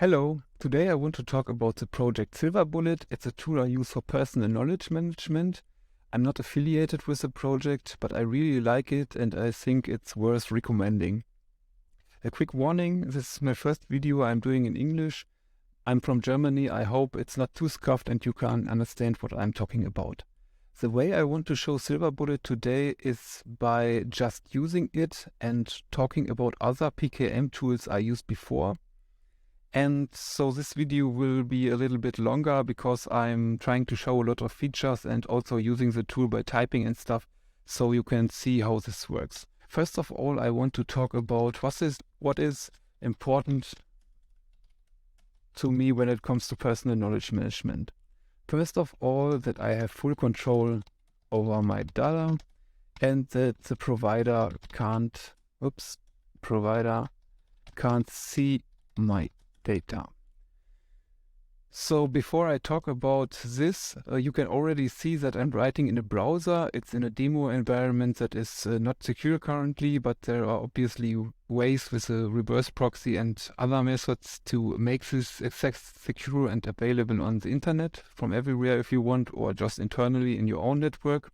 Hello, today I want to talk about the project SilverBullet. It's a tool I use for personal knowledge management. I'm not affiliated with the project, but I really like it and I think it's worth recommending. A quick warning, this is my first video I'm doing in English. I'm from Germany. I hope it's not too scuffed and you can understand what I'm talking about. The way I want to show SilverBullet today is by just using it and talking about other PKM tools I used before. And so this video will be a little bit longer because I'm trying to show a lot of features and also using the tool by typing and stuff, so you can see how this works. First of all, I want to talk about what is important to me when it comes to personal knowledge management. First of all, that I have full control over my data and that the provider can't see my data. So before I talk about this, you can already see that I'm writing in a browser. It's in a demo environment that is not secure currently, but there are obviously ways with a reverse proxy and other methods to make this access secure and available on the internet from everywhere if you want, or just internally in your own network.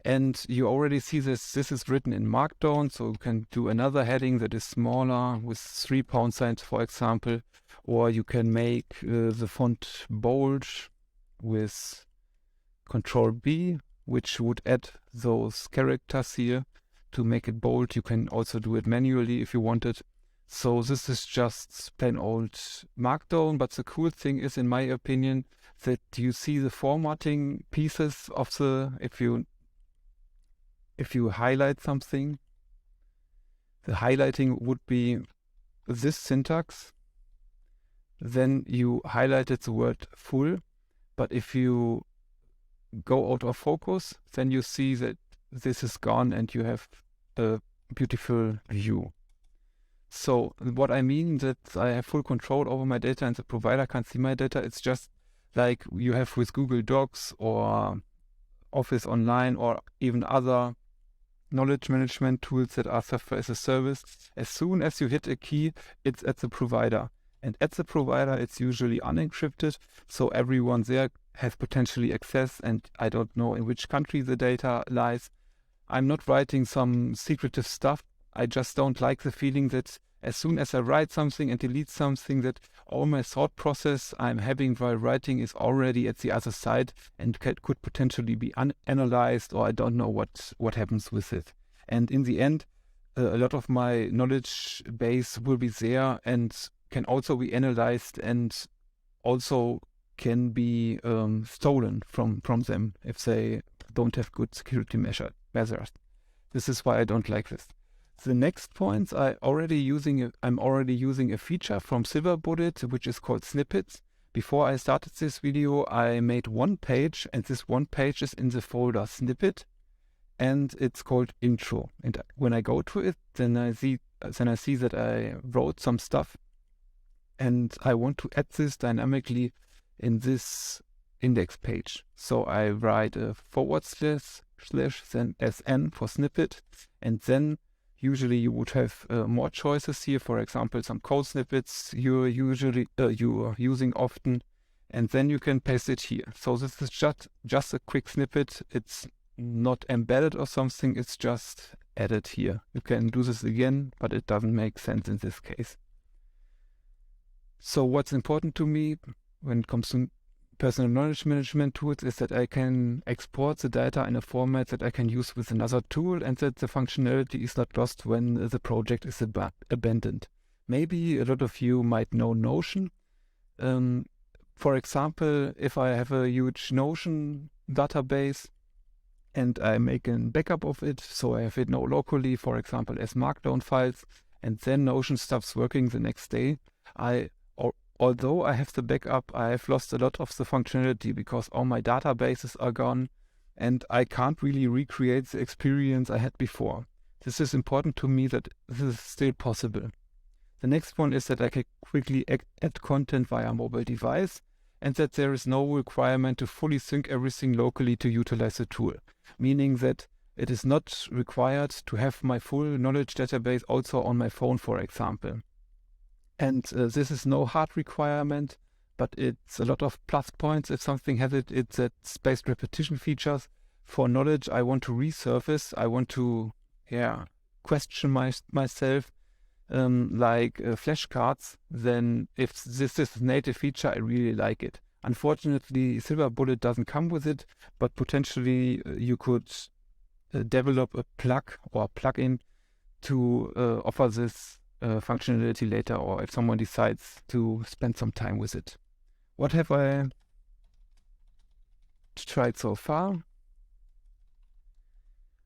And you already see this is written in Markdown, so you can do another heading that is smaller with 3 pound signs, for example, or you can make the font bold with Control B, which would add those characters here to make it bold. You can also do it manually if you wanted. So this is just plain old Markdown, but the cool thing is, in my opinion, that you see the formatting pieces of if you highlight something, the highlighting would be this syntax. Then you highlighted the word full. But if you go out of focus, then you see that this is gone and you have a beautiful view. So what I mean that I have full control over my data and the provider can't see my data, it's just like you have with Google Docs or Office Online or even other knowledge management tools that are software as a service. As soon as you hit a key, it's at the provider. And at the provider, it's usually unencrypted, so everyone there has potentially access, and I don't know in which country the data lies. I'm not writing some secretive stuff. I just don't like the feeling that as soon as I write something and delete something, that all my thought process I'm having while writing is already at the other side and could potentially be analyzed, or I don't know what happens with it. And in the end, a lot of my knowledge base will be there and can also be analyzed and also can be stolen from them if they don't have good security measures. This is why I don't like this. The next point, I'm already using a feature from SilverBullet, which is called snippets. Before I started this video, I made one page, and this one page is in the folder snippet, and it's called intro. And when I go to it, then I see that I wrote some stuff, and I want to add this dynamically in this index page. So I write a / then SN for snippet, and then usually you would have more choices here. For example, some code snippets you are using often, and then you can paste it here. So this is just a quick snippet. It's not embedded or something. It's just added here. You can do this again, but it doesn't make sense in this case. So what's important to me when it comes to personal knowledge management tools is that I can export the data in a format that I can use with another tool, and that the functionality is not lost when the project is abandoned. Maybe a lot of you might know Notion. For example, if I have a huge Notion database and I make a backup of it, so I have it now locally, for example, as Markdown files, and then Notion stops working the next day, although I have the backup, I have lost a lot of the functionality because all my databases are gone and I can't really recreate the experience I had before. This is important to me that this is still possible. The next one is that I can quickly add content via mobile device, and that there is no requirement to fully sync everything locally to utilize the tool, meaning that it is not required to have my full knowledge database also on my phone, for example. And this is no hard requirement, but it's a lot of plus points if something has it. It's that spaced repetition features. For knowledge I want to resurface, I want to question myself, like flashcards, then if this is a native feature, I really like it. Unfortunately, SilverBullet doesn't come with it, but potentially you could develop a plugin to offer this functionality later, or if someone decides to spend some time with it. What have I tried so far?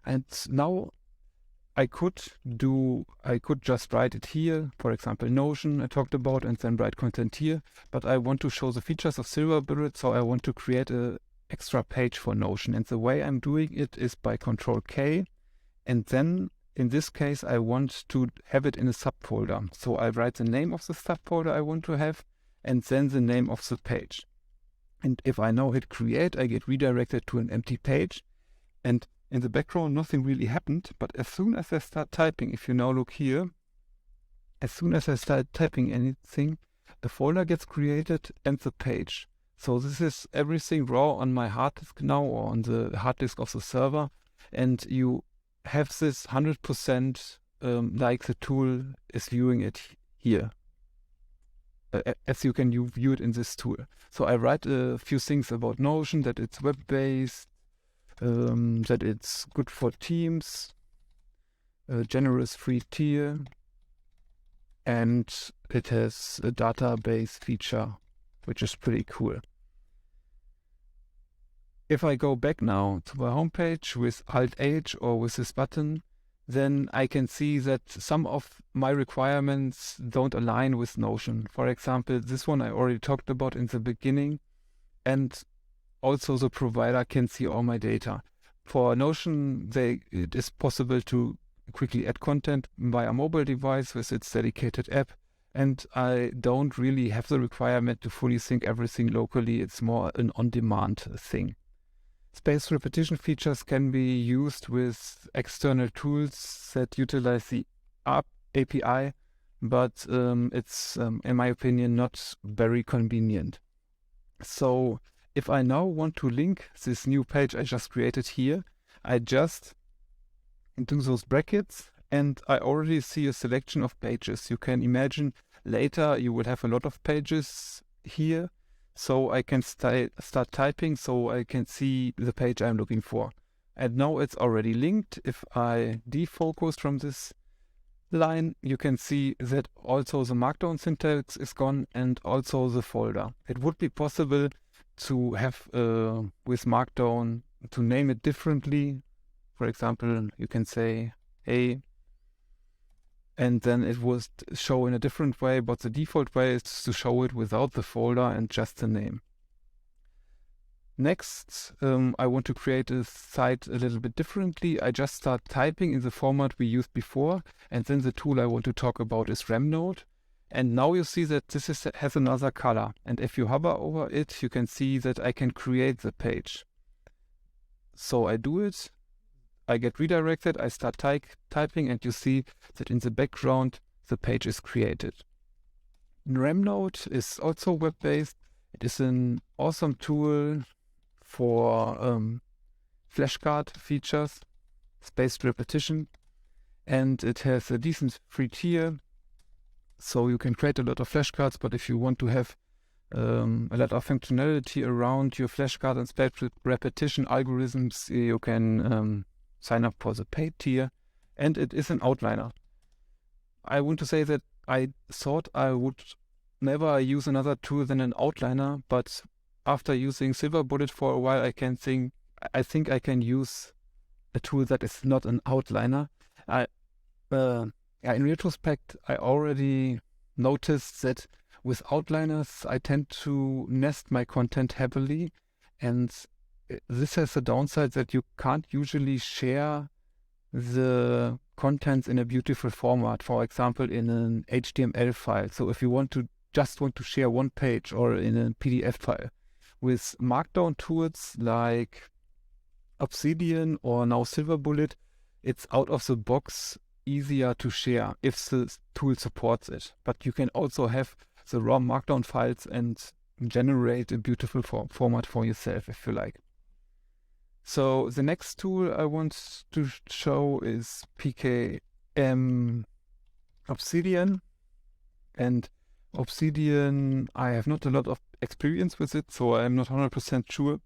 And now I could just write it here, for example, Notion I talked about, and then write content here. But I want to show the features of SilverBullet, so I want to create an extra page for Notion. And the way I'm doing it is by Control K. And then in this case, I want to have it in a subfolder. So I write the name of the subfolder I want to have, and then the name of the page. And if I now hit create, I get redirected to an empty page. And in the background, nothing really happened, but as soon as I start typing, if you now look here, as soon as I start typing anything, the folder gets created and the page. So this is everything raw on my hard disk now, or on the hard disk of the server, and you have this 100% like the tool is viewing it here, as you can view it in this tool. So I write a few things about Notion, that it's web-based, that it's good for teams, a generous free tier, and it has a database feature, which is pretty cool. If I go back now to my homepage with Alt-H or with this button, then I can see that some of my requirements don't align with Notion. For example, this one I already talked about in the beginning, and also the provider can see all my data. For Notion, it is possible to quickly add content via mobile device with its dedicated app, and I don't really have the requirement to fully sync everything locally. It's more an on-demand thing. Spaced repetition features can be used with external tools that utilize the API, but it's, in my opinion, not very convenient. So if I now want to link this new page I just created here, I just do those brackets, and I already see a selection of pages. You can imagine later you will have a lot of pages here, so I can start typing so I can see the page I'm looking for. And now it's already linked. If I defocus from this line, you can see that also the markdown syntax is gone and also the folder. It would be possible to have with markdown to name it differently. For example, you can say hey, and then it will show in a different way, but the default way is to show it without the folder and just the name. Next, I want to create a site a little bit differently. I just start typing in the format we used before, and then the tool I want to talk about is Remnode. And now you see that this has another color. And if you hover over it, you can see that I can create the page. So I do it. I get redirected, I start typing, and you see that in the background the page is created. Remnode is also web-based. It is an awesome tool for flashcard features, spaced repetition, and it has a decent free tier, so you can create a lot of flashcards. But if you want to have a lot of functionality around your flashcard and spaced repetition algorithms, you can sign up for the paid tier, and it is an outliner. I want to say that I thought I would never use another tool than an outliner, but after using SilverBullet for a while, I think I can use a tool that is not an outliner. In retrospect, I already noticed that with outliners, I tend to nest my content heavily, and this has a downside that you can't usually share the contents in a beautiful format, for example, in an HTML file. So if you just want to share one page, or in a PDF file. With markdown tools like Obsidian or now SilverBullet, it's out of the box easier to share if the tool supports it. But you can also have the raw markdown files and generate a beautiful format for yourself if you like. So the next tool I want to show is PKM Obsidian. And Obsidian, I have not a lot of experience with it, so I'm not 100% sure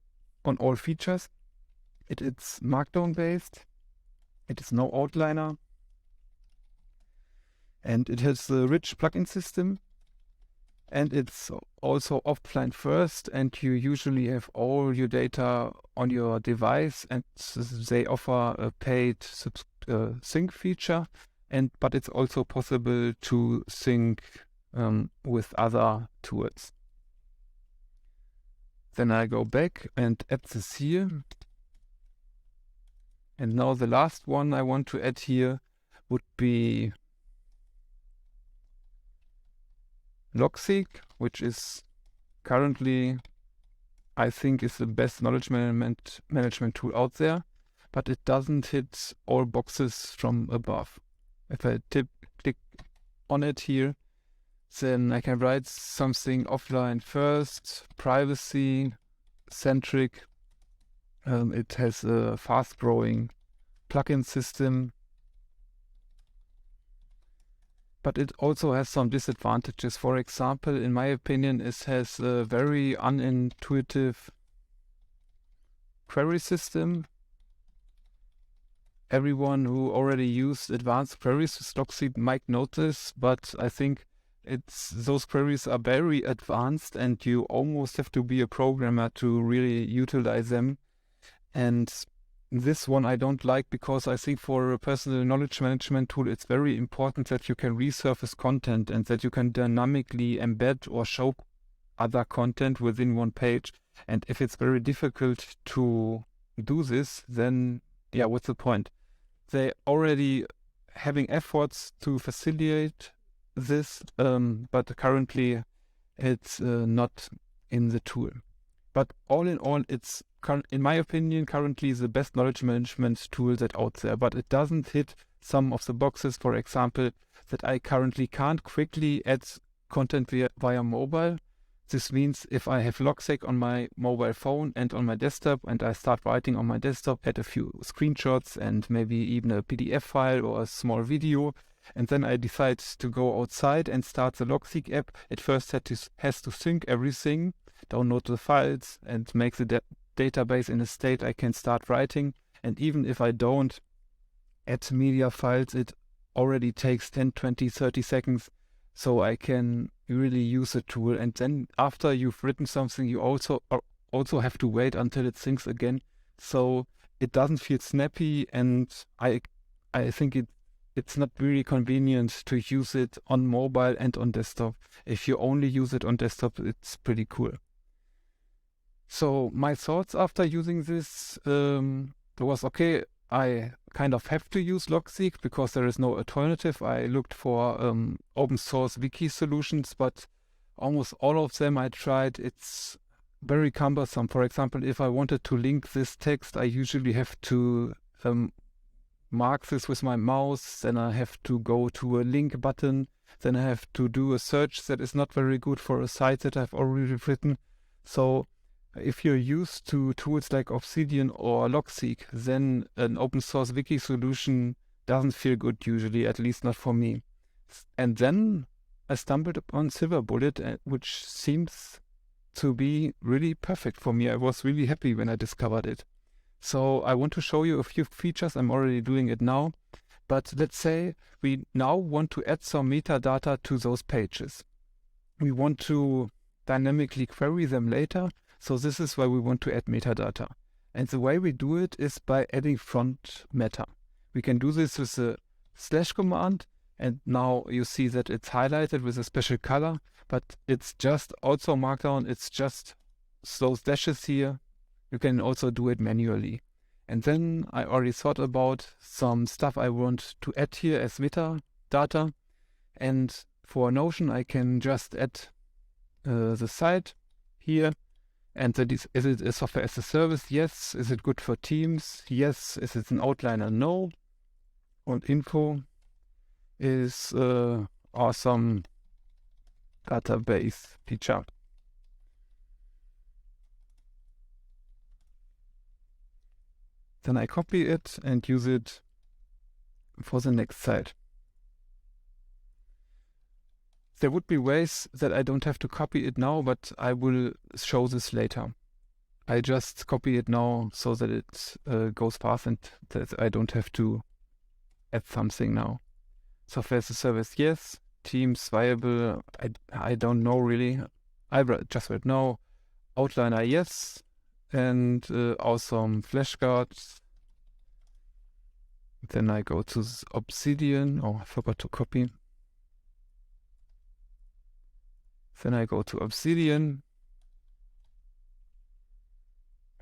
on all features. It's markdown based, it is no outliner, and it has a rich plugin system, and it's also offline first, and you usually have all your data on your device, and they offer a paid sync feature, but it's also possible to sync with other tools. Then I go back and add this here. And now the last one I want to add here would be Logseek, which is currently, I think, is the best knowledge management tool out there, but it doesn't hit all boxes from above. If I click on it here, then I can write something offline first, privacy centric. It has a fast growing plugin system, but it also has some disadvantages. For example, in my opinion, it has a very unintuitive query system. Everyone who already used advanced queries with Logseek might notice, but I think those queries are very advanced and you almost have to be a programmer to really utilize them. And this one I don't like, because I think for a personal knowledge management tool it's very important that you can resurface content and that you can dynamically embed or show other content within one page. And if it's very difficult to do this, then yeah, what's the point? They already having efforts to facilitate this, but currently it's not in the tool. But all in all, it's, in my opinion, currently the best knowledge management tool that's out there. But it doesn't hit some of the boxes, for example, that I currently can't quickly add content via mobile. This means if I have Logseek on my mobile phone and on my desktop, and I start writing on my desktop, add a few screenshots and maybe even a PDF file or a small video, and then I decide to go outside and start the Logseek app, it first has to sync everything, download the files, and make the database in a state I can start writing. And even if I don't add media files, it already takes 10, 20, 30 seconds, so I can really use the tool. And then after you've written something, you also have to wait until it syncs again. So it doesn't feel snappy, and I think it's not really convenient to use it on mobile and on desktop. If you only use it on desktop, it's pretty cool. So my thoughts after using this was, okay, I kind of have to use Logseek because there is no alternative. I looked for open source wiki solutions, but almost all of them I tried, it's very cumbersome. For example, if I wanted to link this text, I usually have to mark this with my mouse, then I have to go to a link button, then I have to do a search that is not very good for a site that I've already written. So if you're used to tools like Obsidian or Logseek, then an open source wiki solution doesn't feel good usually, at least not for me. And then I stumbled upon SilverBullet, which seems to be really perfect for me. I was really happy when I discovered it. So I want to show you a few features. I'm already doing it now. But let's say we now want to add some metadata to those pages. We want to dynamically query them later. So this is why we want to add metadata. And the way we do it is by adding front meta. We can do this with the / command. And now you see that it's highlighted with a special color, but it's just also markdown. It's just those dashes here. You can also do it manually. And then I already thought about some stuff I want to add here as metadata. And for Notion, I can just add the site here. And that is it a software as a service? Yes. Is it good for Teams? Yes. Is it an outliner? No. And info. is awesome database feature. Then I copy it and use it for the next site. There would be ways that I don't have to copy it now, but I will show this later. I just copy it now so that it goes fast and that I don't have to add something now. Software as a service, yes. Teams, viable, I don't know really. I just read no. Outliner, yes. And awesome flashcards. Then I go to Obsidian. Oh, I forgot to copy. Then I go to Obsidian.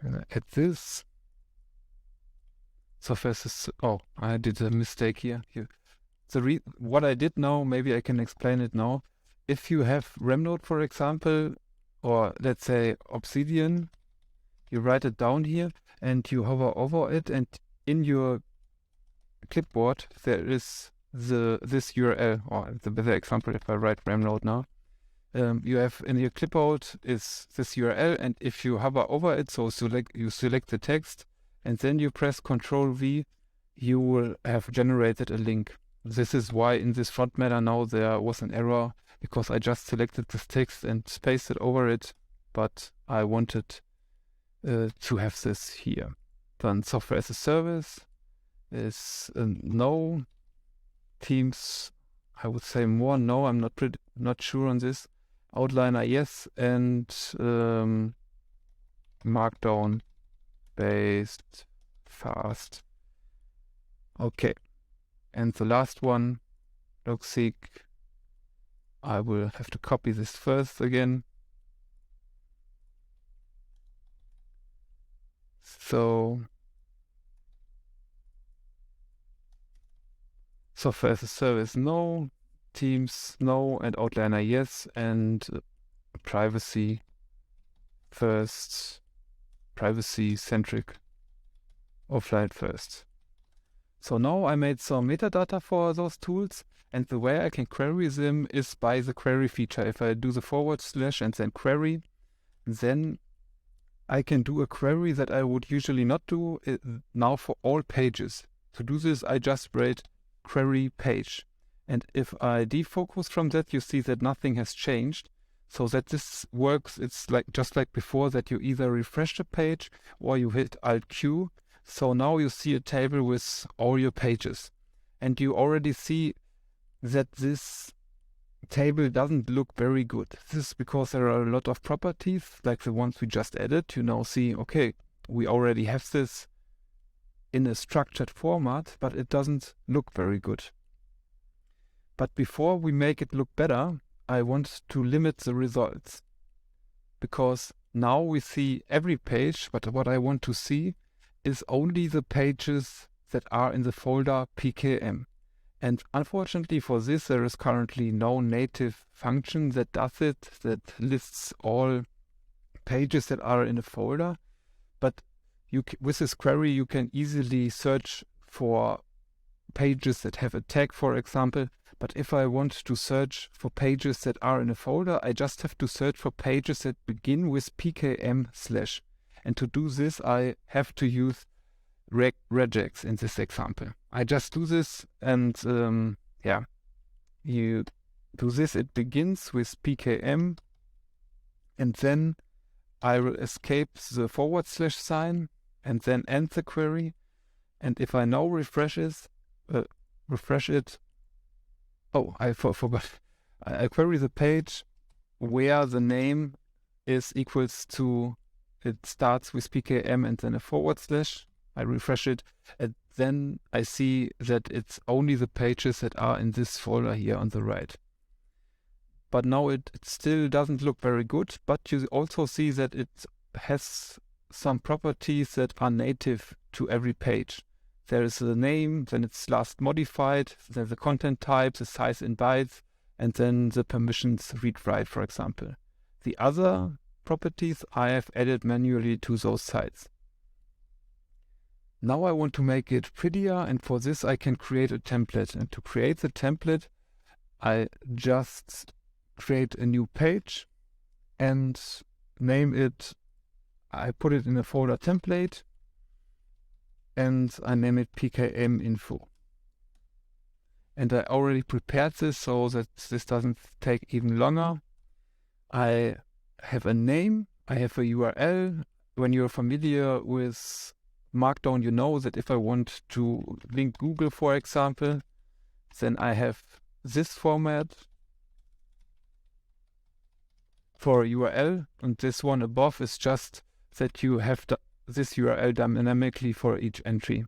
And I add this. Software is, oh, I did a mistake here. What I did now, maybe I can explain it now. If you have Remnode, for example, or let's say Obsidian, you write it down here and you hover over it, and in your clipboard there is this URL, or the better example if I write Remnode now. You have in your clipboard is this URL, and if you hover over it, so you select the text and then you press Ctrl V, you will have generated a link. This is why in this front matter now there was an error, because I just selected this text and pasted over it, but I wanted to have this here. Then software as a service is no. Teams, I would say more no. I'm not sure on this. Outliner, yes, and Markdown based fast. Okay, and the last one, Logseek. I will have to copy this first again. So software as a service, no. Teams, no. And Outliner, yes. And privacy first. Privacy-centric. Offline first. So now I made some metadata for those tools, and the way I can query them is by the query feature. If I do the / and then query, then I can do a query that I would usually not do now for all pages. To do this, I just write query page. And if I defocus from that, you see that nothing has changed. So that this works, it's just like before, that you either refresh the page or you hit Alt-Q. So now you see a table with all your pages. And you already see that this table doesn't look very good. This is because there are a lot of properties, like the ones we just added. You now see, okay, we already have this in a structured format, but it doesn't look very good. But before we make it look better, I want to limit the results, because now we see every page, but what I want to see is only the pages that are in the folder pkm. And unfortunately for this, there is currently no native function that does it, that lists all pages that are in a folder. But with this query, you can easily search for pages that have a tag, for example. But if I want to search for pages that are in a folder, I just have to search for pages that begin with pkm/. And to do this, I have to use regex in this example. I just do this, and you do this. It begins with pkm, and then I will escape the / sign and then end the query. And if I now refresh it, oh, I forgot. I query the page where the name is equals to, it starts with pkm and then a /. I refresh it, and then I see that it's only the pages that are in this folder here on the right. But now it still doesn't look very good, but you also see that it has some properties that are native to every page. There is the name, then it's last modified, then the content type, the size in bytes, and then the permissions read-write, for example. The other properties I have added manually to those sites. Now I want to make it prettier, and for this I can create a template. And to create the template, I just create a new page and name it, I put it in a folder template, and I name it PKM info. And I already prepared this so that this doesn't take even longer. I have a name, I have a URL. When you're familiar with Markdown, you know that if I want to link Google, for example, then I have this format for a URL, and this one above is just that you have this URL dynamically for each entry.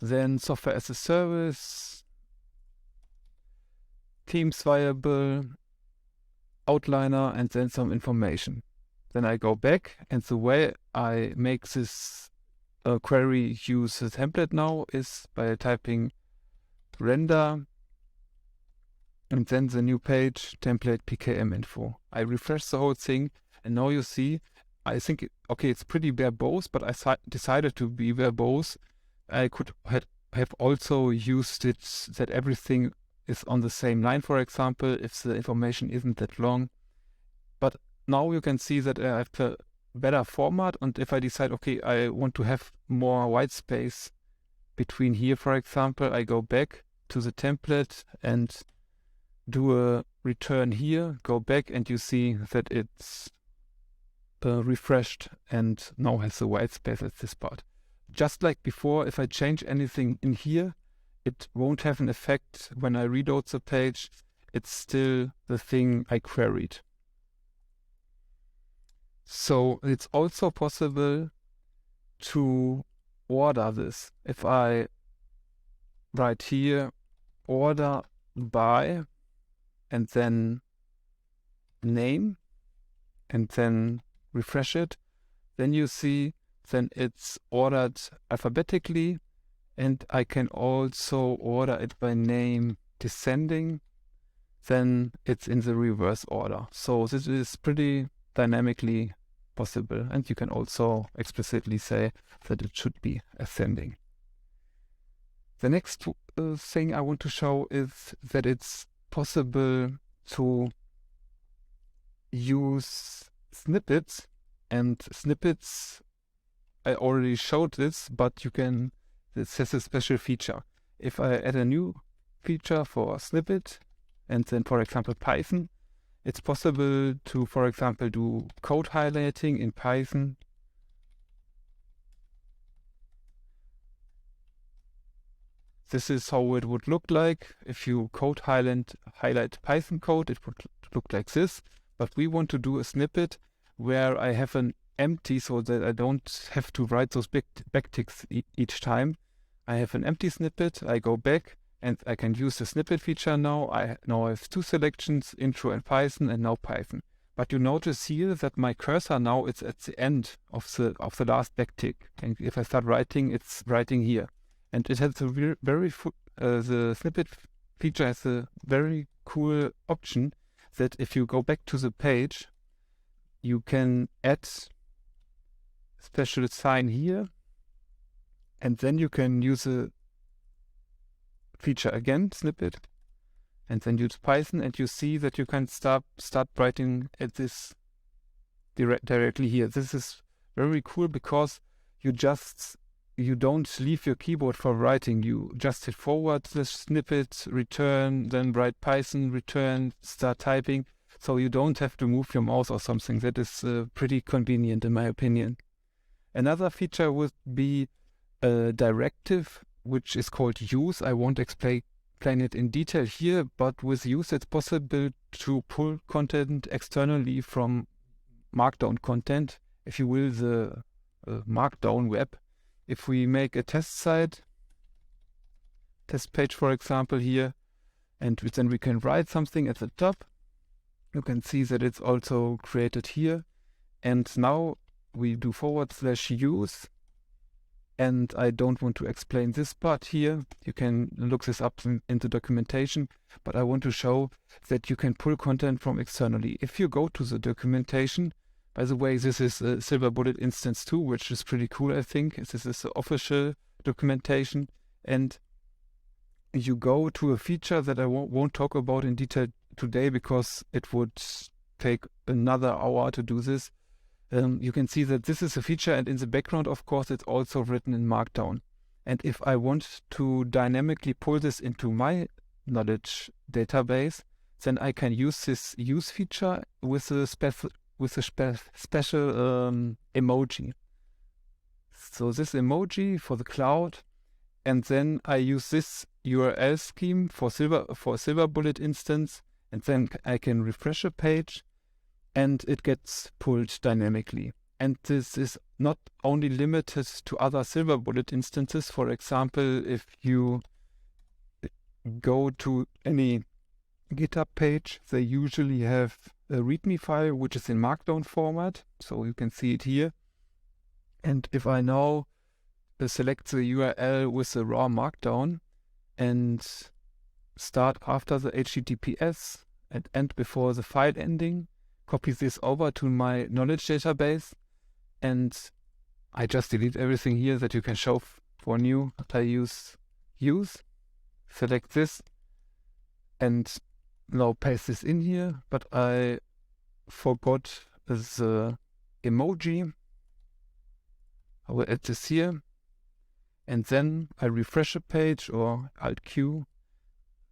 Then software as a service, Teams viable, outliner, and then some information. Then I go back, and the way I make this query use the template now is by typing render and then the new page template PKM info. I refresh the whole thing, and now you see, I think, okay, it's pretty verbose, but I decided to be verbose. I could have also used it that everything is on the same line, for example, if the information isn't that long. But now you can see that I have a better format, and if I decide, okay, I want to have more white space between here, for example, I go back to the template and do a return here, go back, and you see that it's refreshed and now has a white space at this part. Just like before, if I change anything in here, it won't have an effect when I reload the page. It's still the thing I queried. So it's also possible to order this. If I write here order by and then name and then refresh it, then you see then it's ordered alphabetically, and I can also order it by name descending, then it's in the reverse order. So this is pretty dynamically possible, and you can also explicitly say that it should be ascending. The next thing I want to show is that it's possible to use snippets, and snippets, I already showed this, but this has a special feature. If I add a new feature for snippet and then, for example, Python, it's possible to, for example, do code highlighting in Python. This is how it would look like. If you code highlight Python code, it would look like this. But we want to do a snippet where I have an empty, so that I don't have to write those big backticks each time. I have an empty snippet, I go back, and I can use the snippet feature now. I now have two selections, intro and Python, and now Python. But you notice here that my cursor now is at the end of the last backtick. And if I start writing, it's writing here. And it has a the snippet feature has a very cool option that if you go back to the page, you can add special sign here, and then you can use a feature again, snippet, and then use Python, and you see that you can start writing at this directly here. This is very cool because you don't leave your keyboard for writing. You just hit forward the snippet, return, then write Python, return, start typing. So you don't have to move your mouse or something. That is pretty convenient in my opinion. Another feature would be a directive, which is called use. I won't explain it in detail here, but with use it's possible to pull content externally from Markdown content, if you will, the Markdown web. If we make a test site, test page for example here, and then we can write something at the top, you can see that it's also created here. And now we do /use, and I don't want to explain this part here. You can look this up in the documentation, but I want to show that you can pull content from externally. If you go to the documentation, By the way, this is a SilverBullet instance too, which is pretty cool, I think. This is the official documentation. And you go to a feature that I won't talk about in detail today because it would take another hour to do this. You can see that this is a feature, and in the background, of course, it's also written in Markdown. And if I want to dynamically pull this into my knowledge database, then I can use this use feature with a special emoji. So this emoji for the cloud, and then I use this URL scheme for SilverBullet instance, and then I can refresh a page, and it gets pulled dynamically. And this is not only limited to other SilverBullet instances. For example, if you go to any GitHub page, they usually have a README file which is in Markdown format, so you can see it here. And if I now select the URL with the raw Markdown and start after the HTTPS and end before the file ending, copy this over to my knowledge database, and I just delete everything here that you can show for new. I use, select this, and now paste this in here, but I forgot the emoji. I will add this here, and then I refresh a page or Alt Q.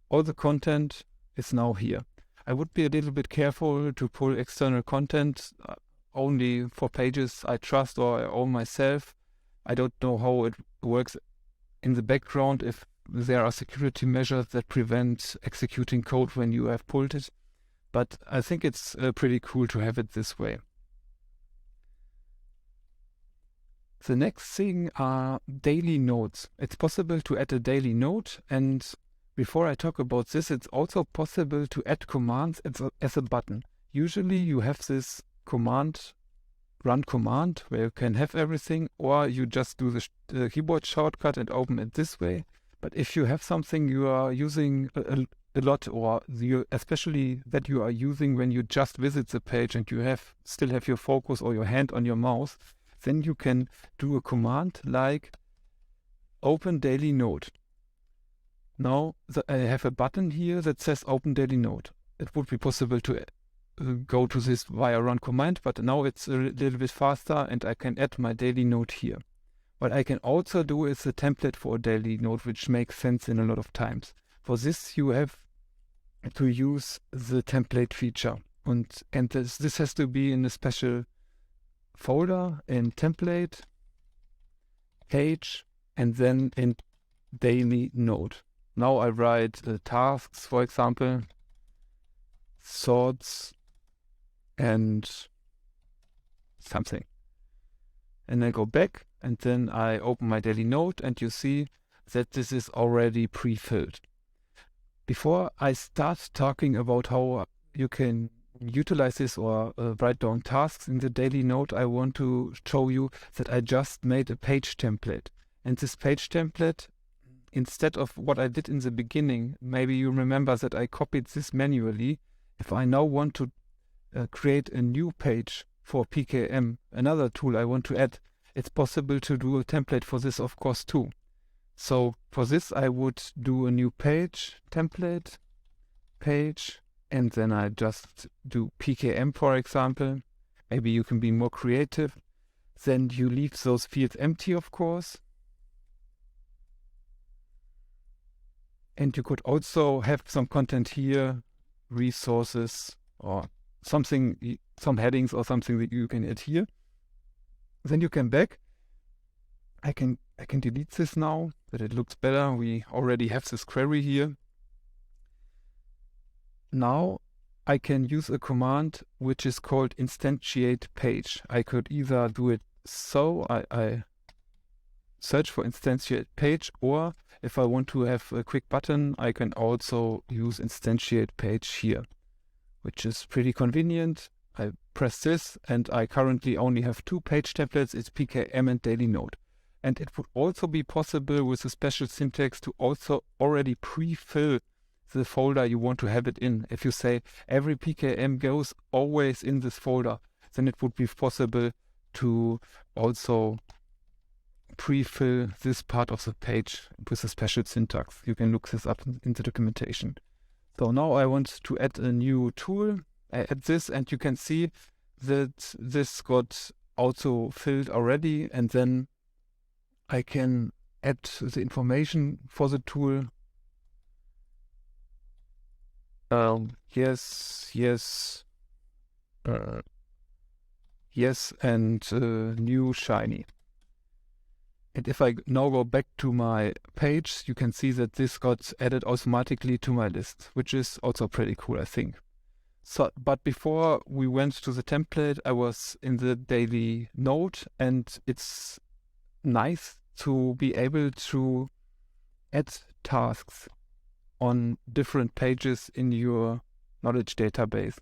All the content is now here. I would be a little bit careful to pull external content only for pages I trust or I own myself. I don't know how it works in the background, if there are security measures that prevent executing code when you have pulled it. But I think it's pretty cool to have it this way. The next thing are daily notes. It's possible to add a daily note, and before I talk about this, it's also possible to add commands as a button. Usually you have this command, run command, where you can have everything, or you just do the keyboard shortcut and open it this way. But if you have something you are using a lot, or especially that you are using when you just visit the page and you still have your focus or your hand on your mouse, then you can do a command like open daily note. Now I have a button here that says open daily note. It would be possible to go to this via run command, but now it's a little bit faster and I can add my daily note here. What I can also do is a template for a daily note, which makes sense in a lot of times. For this you have to use the template feature, and this has to be in a special folder in template, page, and then in daily note. Now I write tasks, for example, thoughts, and something. And I go back, and then I open my daily note, and you see that this is already pre-filled. Before I start talking about how you can utilize this or write down tasks in the daily note, I want to show you that I just made a page template. And this page template, instead of what I did in the beginning, maybe you remember that I copied this manually. If I now want to create a new page for PKM, another tool I want to add, it's possible to do a template for this, of course, too. So for this, I would do a new page, template, page, and then I just do PKM, for example. Maybe you can be more creative. Then you leave those fields empty, of course. And you could also have some content here, resources, or something, some headings or something that you can add here. Then you can back. I can delete this now, that it looks better. We already have this query here. Now I can use a command which is called instantiate page. I could either do it so, I search for instantiate page, or if I want to have a quick button, I can also use instantiate page here, which is pretty convenient. I press this, and I currently only have two page templates. It's PKM and daily note. And it would also be possible with a special syntax to also already pre-fill the folder you want to have it in. If you say every PKM goes always in this folder, then it would be possible to also pre-fill this part of the page with a special syntax. You can look this up in the documentation. So now I want to add a new tool. I add this, and you can see that this got also filled already, and then I can add the information for the tool. Yes, and new shiny. And if I now go back to my page, you can see that this got added automatically to my list, which is also pretty cool, I think. So, but before we went to the template, I was in the daily note, and it's nice to be able to add tasks on different pages in your knowledge database.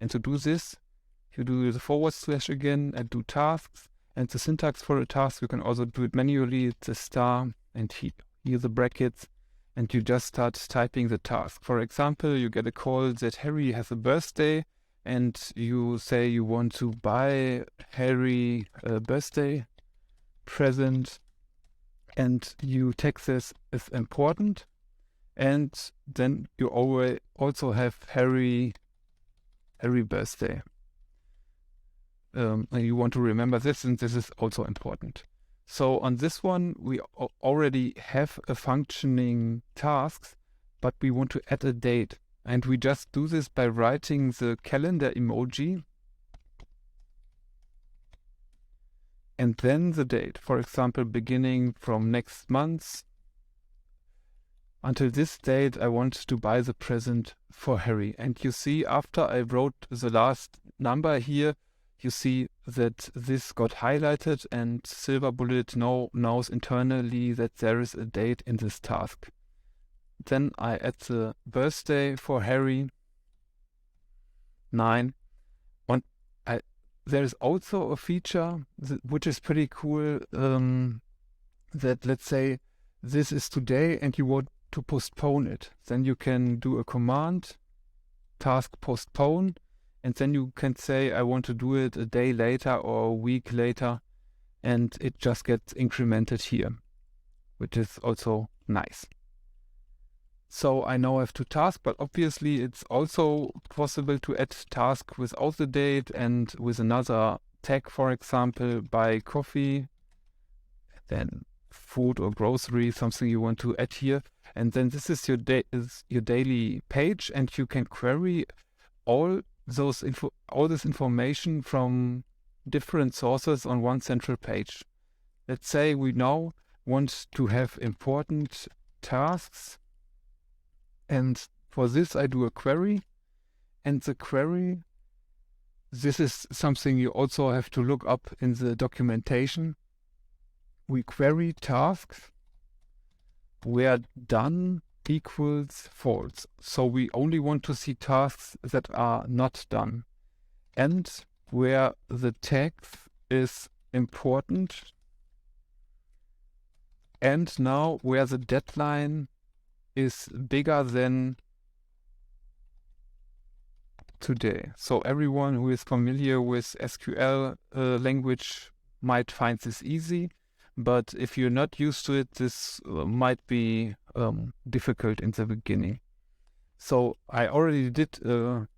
And to do this, you do the / again and do tasks, and the syntax for a task, you can also do it manually. It's a star and here the brackets, and you just start typing the task. For example, you get a call that Harry has a birthday, and you say you want to buy Harry a birthday present, and you tag this as important, and then you always also have Harry birthday. And you want to remember this, and this is also important. So on this one, we already have a functioning tasks, but we want to add a date. And we just do this by writing the calendar emoji and then the date. For example, beginning from next month until this date, I want to buy the present for Harry. And you see, after I wrote the last number here, you see that this got highlighted, and SilverBullet now knows internally that there is a date in this task. Then I add the birthday for Harry, 9. There is also a feature which is pretty cool, that let's say this is today and you want to postpone it. Then you can do a command, task postpone, and then you can say, I want to do it a day later or a week later, and it just gets incremented here, which is also nice. So I now have 2 tasks, but obviously it's also possible to add task without the date and with another tag, for example, buy coffee, then food or grocery, something you want to add here. And then this is your daily page, and you can query all this information from different sources on one central page. Let's say we now want to have important tasks, and for this I do a query, and the query, this is something you also have to look up in the documentation. We query tasks where done equals false. So we only want to see tasks that are not done, and where the text is important, and now where the deadline is bigger than today. So everyone who is familiar with SQL language might find this easy, but if you're not used to it, this might be difficult in the beginning. So I already did a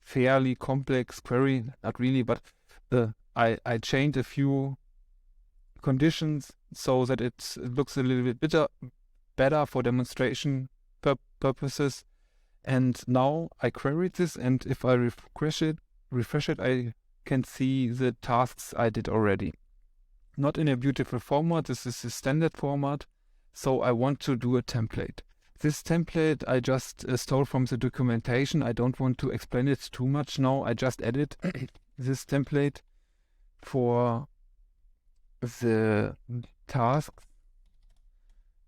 fairly complex query, not really, but I changed a few conditions so that it looks a little bit better for demonstration purposes. And now I queried this, and if I refresh it, I can see the tasks I did already. Not in a beautiful format, this is a standard format, so I want to do a template. This template I just stole from the documentation. I don't want to explain it too much now. I just added this template for the tasks.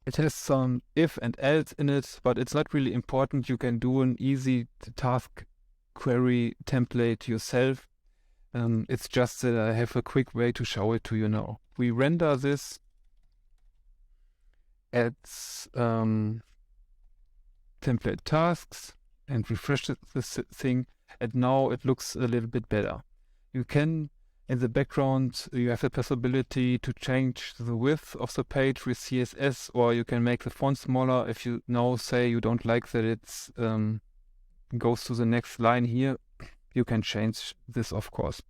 It has some if and else in it, but it's not really important. You can do an easy task query template yourself. It's just that I have a quick way to show it to you now. We render this at template tasks and refresh this thing, and now it looks a little bit better. You can, in the background, you have the possibility to change the width of the page with CSS, or you can make the font smaller. If you now say you don't like that it's goes to the next line here, you can change this, of course.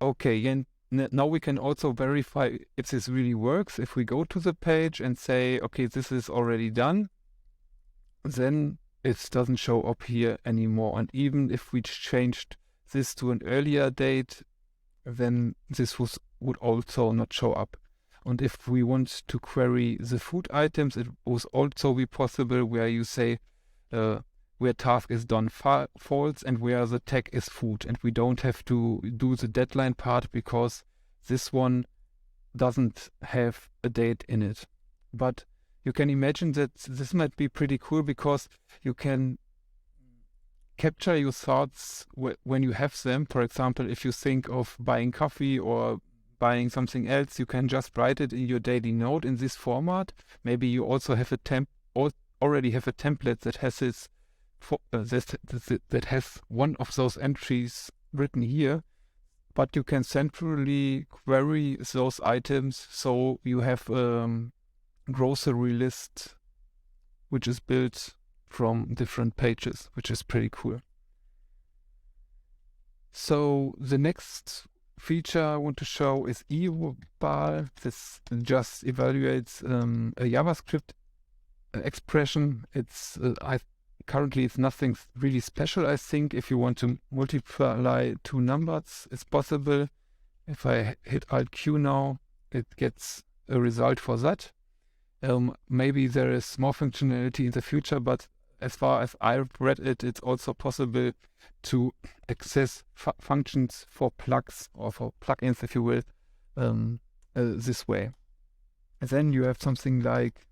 Okay, and now we can also verify if this really works. If we go to the page and say, okay, this is already done, then it doesn't show up here anymore. And even if we changed this to an earlier date, then this would also not show up. And if we want to query the food items, it would also be possible where you say where task is done false and where the tag is food. And we don't have to do the deadline part because this one doesn't have a date in it. But you can imagine that this might be pretty cool because you can capture your thoughts when you have them. For example, if you think of buying coffee or buying something else, you can just write it in your daily note in this format. Maybe you also have already have a template that has this that has one of those entries written here, but you can centrally query those items so you have grocery list which is built from different pages, which is pretty cool. So the next feature I want to show is eval. This just evaluates a JavaScript expression. Currently it's nothing really special. I think if you want to multiply two numbers, it's possible. If I hit Alt Q now, it gets a result for that. Maybe there is more functionality in the future, but as far as I've read it, it's also possible to access functions for plugs or for plugins, if you will, this way. And then you have something like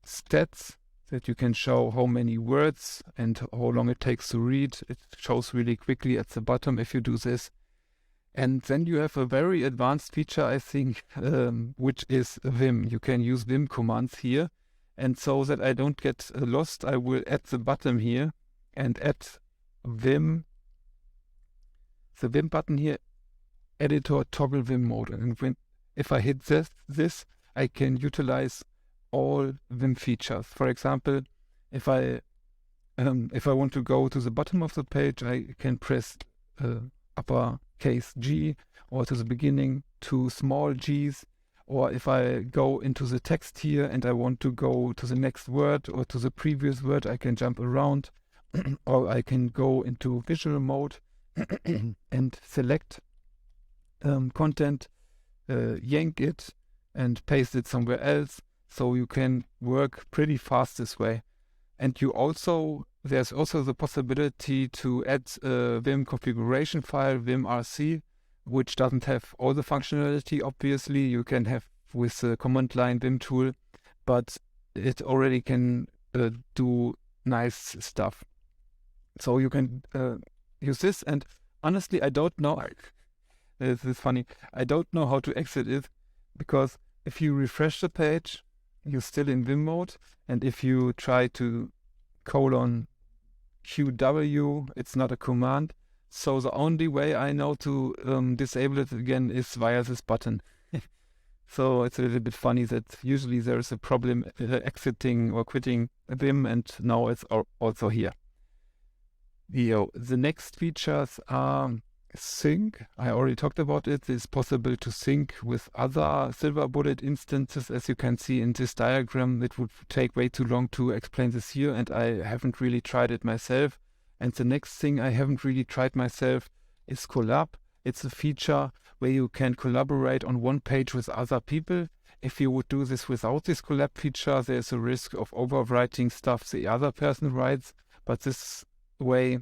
stats that you can show how many words and how long it takes to read. It shows really quickly at the bottom if you do this. And then you have a very advanced feature, I think, which is Vim. You can use Vim commands here. And so that I don't get lost, I will add the button here and add Vim, the Vim button here, editor toggle Vim mode. And if I hit this, I can utilize all Vim features. For example, if I want to go to the bottom of the page, I can press uppercase G, or to the beginning, two small G's. Or if I go into the text here and I want to go to the next word or to the previous word, I can jump around. Or I can go into visual mode and select content, yank it and paste it somewhere else. So you can work pretty fast this way. And there's also the possibility to add a Vim configuration file, vimrc, which doesn't have all the functionality, obviously. You can have with the command line Vim tool, but it already can do nice stuff. So you can use this, and honestly, I don't know. This is funny. I don't know how to exit it, because if you refresh the page, you're still in Vim mode, and if you try to :QW, it's not a command. So the only way I know to disable it again is via this button. So it's a little bit funny that usually there is a problem exiting or quitting Vim, and now it's also here. The next features are sync. I already talked about it. It's possible to sync with other SilverBullet instances. As you can see in this diagram, it would take way too long to explain this here, and I haven't really tried it myself. And the next thing I haven't really tried myself is collab. It's a feature where you can collaborate on one page with other people. If you would do this without this collab feature, there's a risk of overwriting stuff the other person writes. But this way,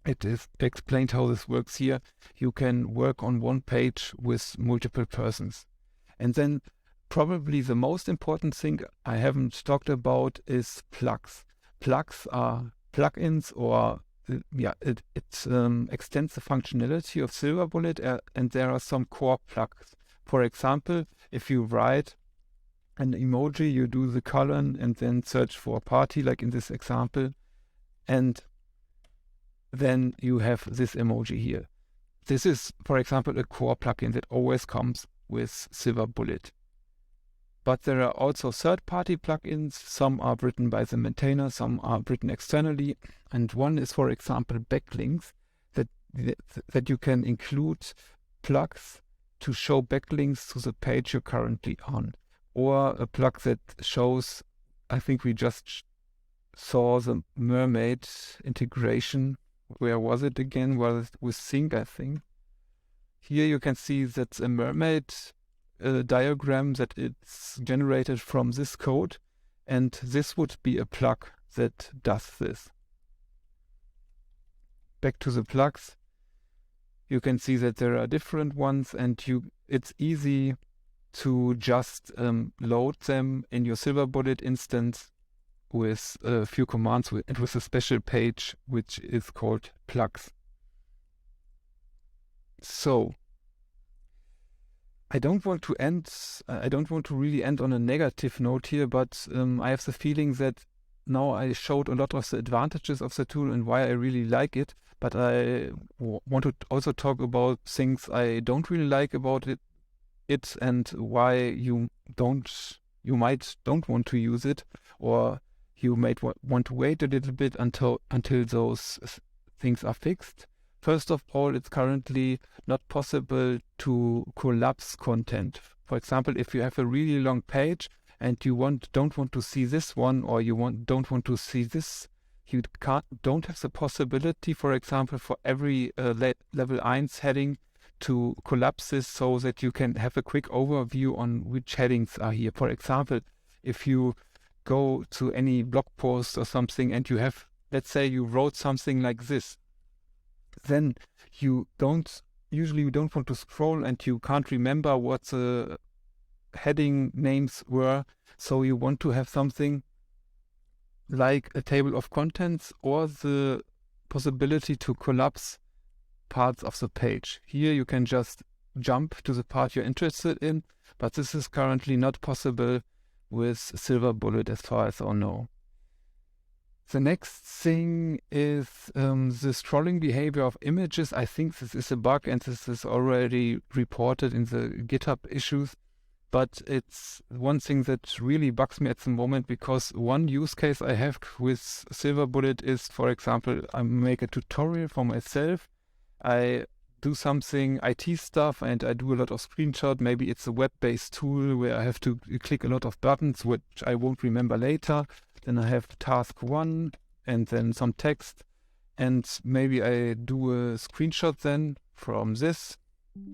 it is explained how this works here. You can work on one page with multiple persons. And then probably the most important thing I haven't talked about is plugs. Plugs are plugins, or it extends the functionality of SilverBullet, and there are some core plugs. For example, if you write an emoji, you do the colon and then search for a party, like in this example, and then you have this emoji here. This is, for example, a core plugin that always comes with SilverBullet. But there are also third-party plugins. Some are written by the maintainer, some are written externally. And one is, for example, backlinks, that you can include plugs to show backlinks to the page you're currently on. Or a plug that shows, I think we just saw the mermaid integration. Where was it again? Was it with Sync, I think. Here you can see that's a mermaid diagram that it's generated from this code, and this would be a plug that does this. Back to the plugs, you can see that there are different ones, and it's easy to just load them in your SilverBullet instance with a few commands and with a special page which is called plugs. So I don't want to really end on a negative note here, but I have the feeling that now I showed a lot of the advantages of the tool and why I really like it, but I want to also talk about things I don't really like about it and why you might don't want to use it, or you might want to wait a little bit until those things are fixed. First of all, it's currently not possible to collapse content. For example, if you have a really long page and you don't want to see this one, or don't want to see this, you don't have the possibility, for example, for every level 1 heading to collapse this so that you can have a quick overview on which headings are here. For example, if you go to any blog post or something and you have, let's say you wrote something like this, then you don't want to scroll and you can't remember what the heading names were. So you want to have something like a table of contents or the possibility to collapse parts of the page. Here you can just jump to the part you're interested in, but this is currently not possible with SilverBullet as far as I know. The next thing is the scrolling behavior of images. I think this is a bug and this is already reported in the GitHub issues, but it's one thing that really bugs me at the moment, because one use case I have with SilverBullet is, for example, I make a tutorial for myself. I do something IT stuff and I do a lot of screenshots. Maybe it's a web-based tool where I have to click a lot of buttons, which I won't remember later. Then I have task 1 and then some text. And maybe I do a screenshot then from this.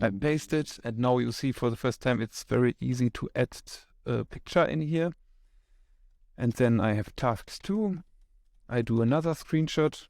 I paste it, and now you see for the first time it's very easy to add a picture in here. And then I have task 2. I do another screenshot.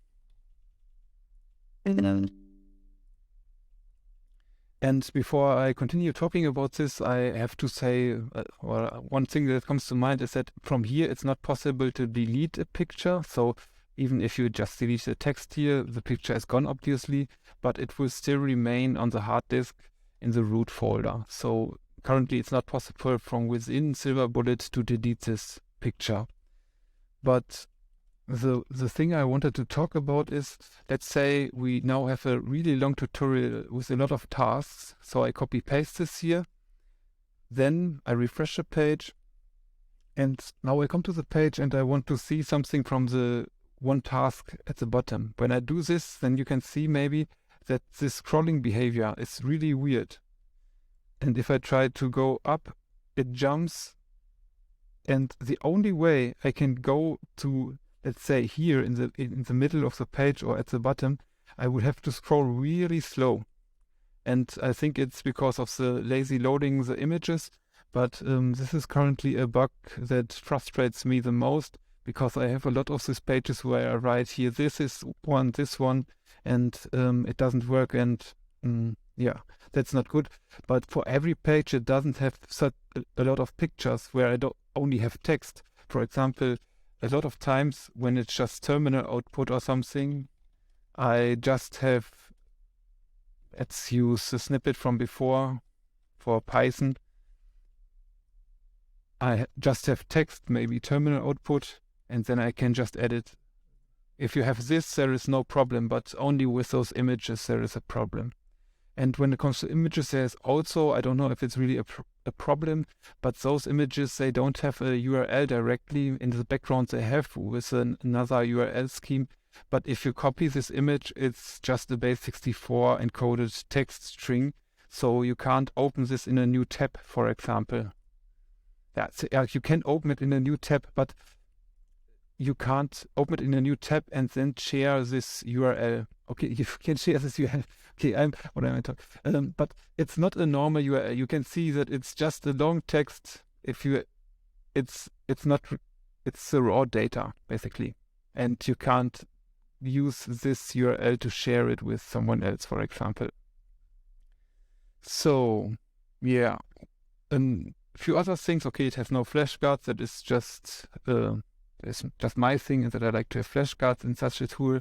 And before I continue talking about this, I have to say, one thing that comes to mind is that from here it's not possible to delete a picture. So even if you just delete the text here, the picture is gone obviously, but it will still remain on the hard disk in the root folder. So currently it's not possible from within SilverBullet to delete this picture. But the thing I wanted to talk about is, let's say we now have a really long tutorial with a lot of tasks. So I copy paste this here. Then I refresh the page. And now I come to the page and I want to see something from the one task at the bottom. When I do this, then you can see maybe that this scrolling behavior is really weird. And if I try to go up, it jumps. And the only way I can go to, let's say here in the middle of the page or at the bottom, I would have to scroll really slow. And I think it's because of the lazy loading the images, but this is currently a bug that frustrates me the most, because I have a lot of these pages where I write here, this one, and it doesn't work, and yeah, that's not good. But for every page it doesn't have such a lot of pictures where I don't only have text. For example, a lot of times when it's just terminal output or something, I just have, let's use the snippet from before for Python. I just have text, maybe terminal output, and then I can just edit if you have this, there is no problem, but only with those images there is a problem. And when it comes to images, there's also, I don't know if it's really a problem, but those images, they don't have a URL directly. In the background they have with another URL scheme. But if you copy this image, it's just a base64 encoded text string. So you can't open this in a new tab, for example. You can open it in a new tab, but you can't open it in a new tab and then share this URL. Okay, you can share this URL. Okay, what am I talking? But it's not a normal URL. You can see that it's just a long text. It's the raw data basically, and you can't use this URL to share it with someone else, for example. So yeah, a few other things. Okay, it has no flashcards. That is just it's just my thing, is that I like to have flashcards in such a tool.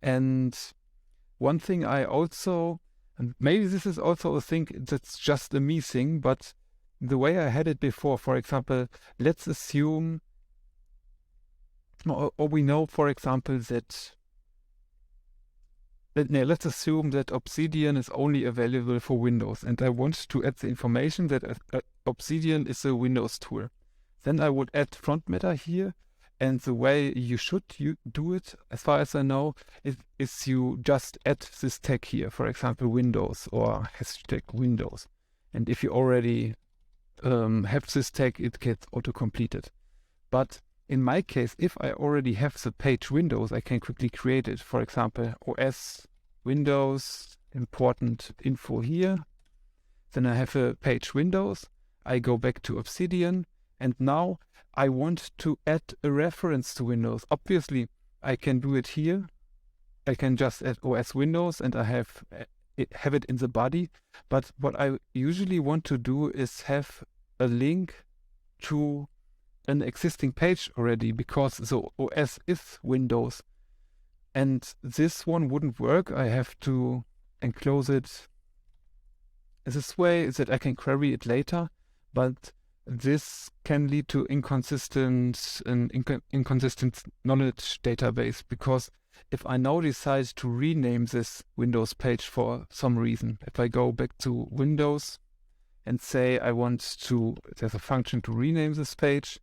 And one thing I also, and maybe this is also a thing that's just a me thing, but the way I had it before, for example, let's assume, or we know, for example, that, let's assume that Obsidian is only available for Windows, and I want to add the information that Obsidian is a Windows tool. Then I would add front matter here. And the way you should do it, as far as I know, is you just add this tag here, for example, Windows or hashtag Windows. And if you already have this tag, it gets auto-completed. But in my case, if I already have the page Windows, I can quickly create it. For example, OS, Windows, important info here. Then I have a page Windows. I go back to Obsidian, and now I want to add a reference to Windows. Obviously, I can do it here. I can just add OS Windows and I have it in the body. But what I usually want to do is have a link to an existing page already, because the OS is Windows. And this one wouldn't work. I have to enclose it this way that I can query it later. But this can lead to inconsistent knowledge database, because if I now decide to rename this Windows page for some reason, if I go back to Windows and say there's a function to rename this page,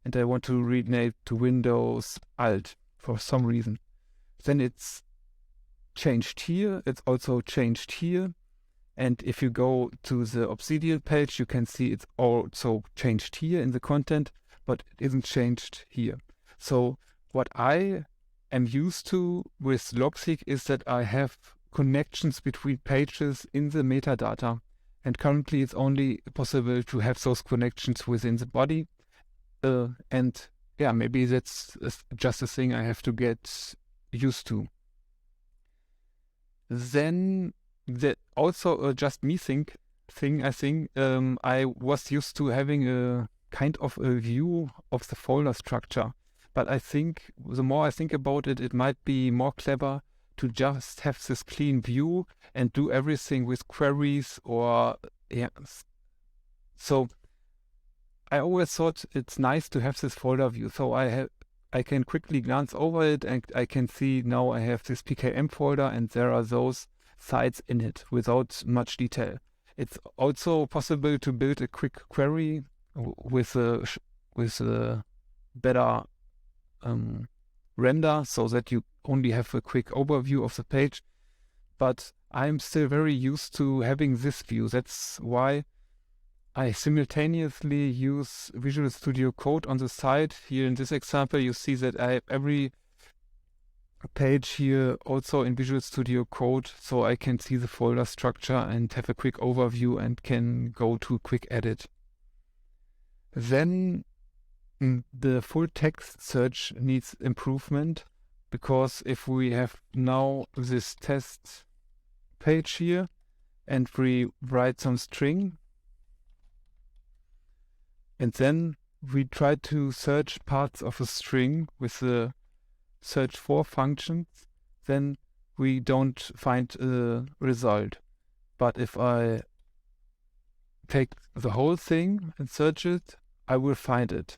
and I want to rename to Windows Alt for some reason, then it's changed here, it's also changed here. And if you go to the Obsidian page, you can see it's also changed here in the content, but it isn't changed here. So what I am used to with Logseq is that I have connections between pages in the metadata. And currently it's only possible to have those connections within the body. And yeah, maybe that's just a thing I have to get used to. Then that also just me thing, I think. I was used to having a kind of a view of the folder structure, but I think the more I think about it, it might be more clever to just have this clean view and do everything with queries or So I always thought it's nice to have this folder view, so I can quickly glance over it and I can see now I have this PKM folder and there are those sites in it without much detail. It's also possible to build a quick query with a better render, so that you only have a quick overview of the page. But I'm still very used to having this view. That's why I simultaneously use Visual Studio Code on the side. Here in this example, you see that I have every page here also in Visual Studio Code, so I can see the folder structure and have a quick overview and can go to a quick edit. Then the full text search needs improvement, because if we have now this test page here and we write some string and then we try to search parts of a string with the search for functions, then we don't find a result. But if I take the whole thing and search it, I will find it.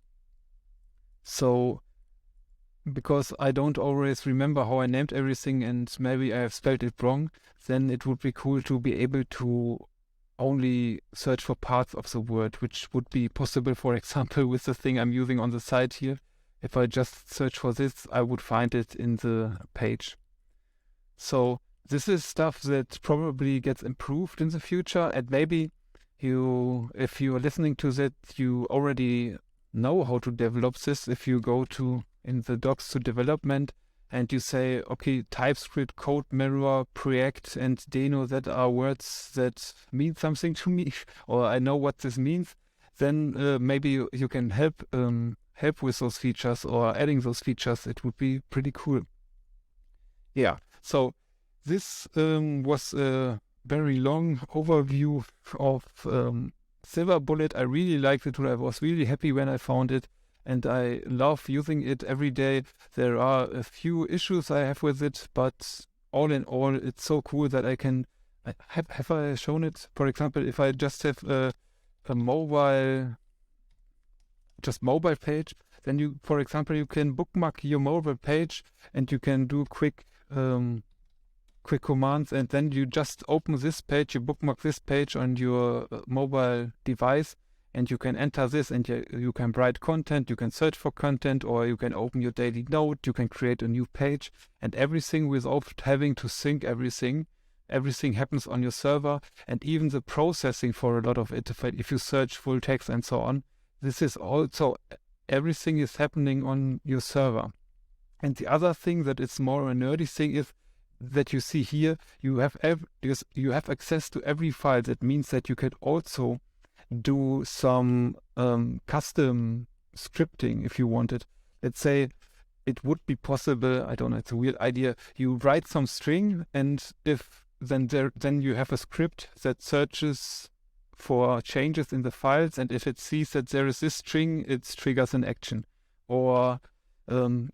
So because I don't always remember how I named everything and maybe I have spelled it wrong, then it would be cool to be able to only search for parts of the word, which would be possible, for example, with the thing I'm using on the side here. If I just search for this, I would find it in the page. So this is stuff that probably gets improved in the future, and maybe if you are listening to that, you already know how to develop this. If you go in the docs to development and you say, okay, TypeScript, code mirror, preact, and deno, that are words that mean something to me, or I know what this means, then maybe you can help with those features or adding those features. It would be pretty cool. Yeah, so this was a very long overview of SilverBullet. I really liked the tool. I was really happy when I found it, and I love using it every day. There are a few issues I have with it, but all in all, it's so cool that I can... Have I shown it? For example, if I just have a mobile page, then you, for example, you can bookmark your mobile page and you can do quick commands, and then you just open this page, you bookmark this page on your mobile device, and you can enter this, and you can write content, you can search for content, or you can open your daily note, you can create a new page, and everything without having to sync everything. Everything happens on your server, and even the processing for a lot of it, if you search full text and so on, this is also, everything is happening on your server. And the other thing that is more a nerdy thing is that you see here, you have access to every file. That means that you can also do some custom scripting if you wanted. Let's say it would be possible, I don't know, it's a weird idea. You write some string, and then you have a script that searches for changes in the files, and if it sees that there is this string, it triggers an action. Or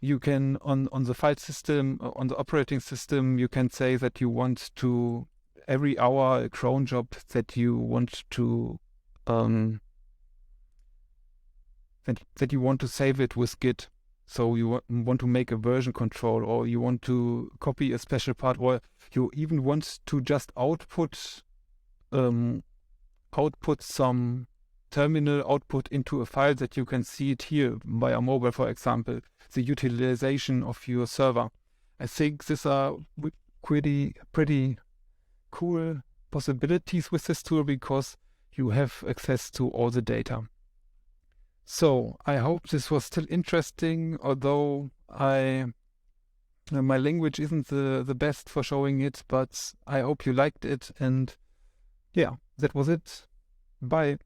you can, on the file system, on the operating system, you can say that you want to, every hour, a cron job that you want to that you want to save it with Git. So you want to make a version control, or you want to copy a special part, or you even want to just output some terminal output into a file that you can see it here via mobile, for example, the utilization of your server. I think these are pretty cool possibilities with this tool, because you have access to all the data. So I hope this was still interesting, although my language isn't the best for showing it, but I hope you liked it, and yeah, that was it. Bye.